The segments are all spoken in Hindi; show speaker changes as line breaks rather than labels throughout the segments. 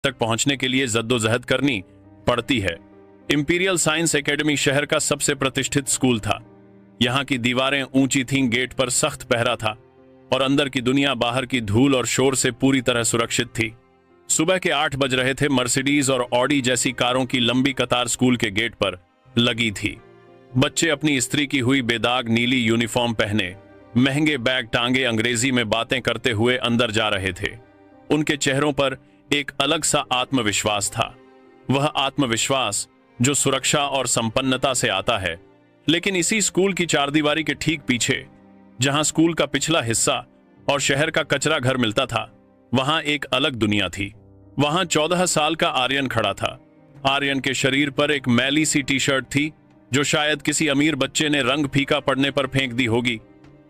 तक पहुंचने के लिए जद्दोजहद करनी पड़ती है। इंपीरियल साइंस एकेडमी शहर का सबसे प्रतिष्ठित स्कूल था। यहाँ की दीवारें ऊंची थीं, गेट पर सख्त पहरा था और अंदर की दुनिया बाहर की धूल और शोर से पूरी तरह सुरक्षित थी। सुबह के 8 बज रहे थे। मर्सिडीज और ऑडी जैसी कारों की लंबी कतार स्कूल के गेट पर लगी थी। बच्चे अपनी इस्त्री की हुई बेदाग नीली यूनिफॉर्म पहने, महंगे बैग टांगे, अंग्रेजी में बातें करते हुए अंदर जा रहे थे। उनके चेहरों पर एक अलग सा आत्मविश्वास था, वह आत्मविश्वास जो सुरक्षा और संपन्नता से आता है। लेकिन इसी स्कूल की चारदीवारी के ठीक पीछे, जहां स्कूल का पिछला हिस्सा और शहर का कचरा घर मिलता था, वहां एक अलग दुनिया थी। वहां 14 साल का आर्यन खड़ा था। आर्यन के शरीर पर एक मैली सी टी शर्ट थी जो शायद किसी अमीर बच्चे ने रंग फीका पड़ने पर फेंक दी होगी।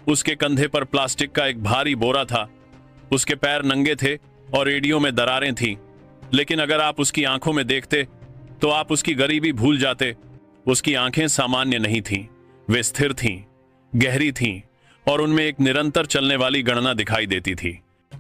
उसके कंधे पर प्लास्टिक का एक भारी बोरा था। उसके पैर नंगे थे और एड़ियों में दरारें थीं। लेकिन अगर आप उसकी आंखों में देखते तो आप उसकी गरीबी भूल जाते। उसकी आंखें सामान्य नहीं थीं, वे स्थिर थीं, गहरी थीं और उनमें एक निरंतर चलने वाली गणना दिखाई देती थी।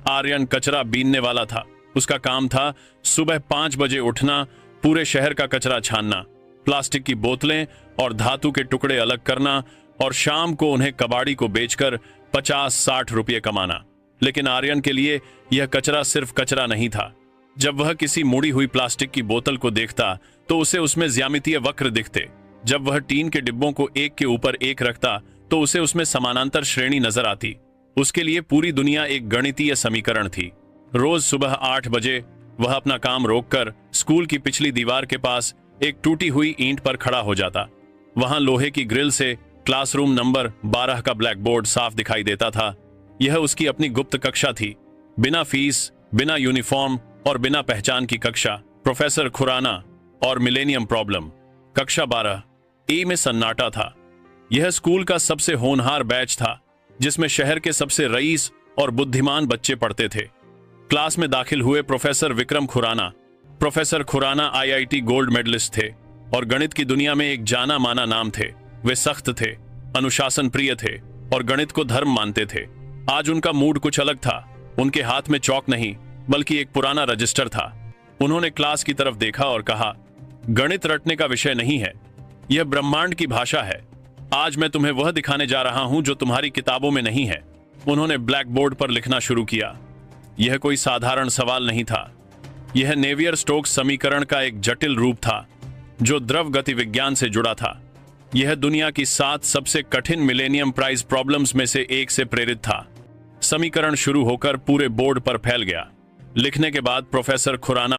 आर्यन कचरा बीनने वाला था। उसका काम था सुबह 5 बजे उठना, पूरे शहर का कचरा छानना, प्लास्टिक की बोतलें और धातु के टुकड़े अलग करना और शाम को उन्हें कबाड़ी को बेचकर 50-60 रुपये कमाना। लेकिन आर्यन के लिए यह कचरा सिर्फ कचरा नहीं था। जब वह किसी मुड़ी हुई प्लास्टिक की बोतल को देखता तो उसे उसमें ज्यामितीय वक्र दिखते। जब वह टीन के डिब्बों को एक के ऊपर एक रखता तो उसे उसमें समानांतर श्रेणी नजर आती। उसके लिए पूरी दुनिया एक गणितीय समीकरण थी। रोज सुबह 8 बजे वह अपना काम रोककर स्कूल की पिछली दीवार के पास एक टूटी हुई ईंट पर खड़ा हो जाता। वहां लोहे की ग्रिल से क्लासरूम नंबर 12 का ब्लैक बोर्ड साफ दिखाई देता था। यह उसकी अपनी गुप्त कक्षा थी, बिना फीस, बिना यूनिफॉर्म और बिना पहचान की कक्षा। प्रोफेसर खुराना और मिलेनियम प्रॉब्लम। कक्षा 12 ए में सन्नाटा था। यह स्कूल का सबसे होनहार बैच था, जिसमें शहर के सबसे रईस और बुद्धिमान बच्चे पढ़ते थे। क्लास में दाखिल हुए professor Vikram Khurana. Professor Khurana IIT gold medalist थे और गणित की दुनिया में एक जाना माना नाम थे। वे सख्त थे, अनुशासन प्रिय थे और गणित को धर्म मानते थे। आज उनका मूड कुछ अलग था। उनके हाथ में चौक नहीं बल्कि एक पुराना रजिस्टर था। उन्होंने क्लास की तरफ देखा और कहा, गणित रटने का विषय नहीं है, यह ब्रह्मांड की भाषा है। आज मैं तुम्हें वह दिखाने जा रहा हूं जो तुम्हारी किताबों में नहीं है। उन्होंने ब्लैक बोर्ड पर लिखना शुरू किया। यह कोई साधारण सवाल नहीं था। यह नेवियर स्टोक्स समीकरण का एक जटिल रूप था जो द्रव गति विज्ञान से जुड़ा था। यह दुनिया की 7 सबसे कठिन मिलेनियम प्राइज प्रॉब्लम्स में से एक से प्रेरित था। समीकरण शुरू होकर पूरे बोर्ड पर फैल गया। लिखने के बाद प्रोफेसर खुराना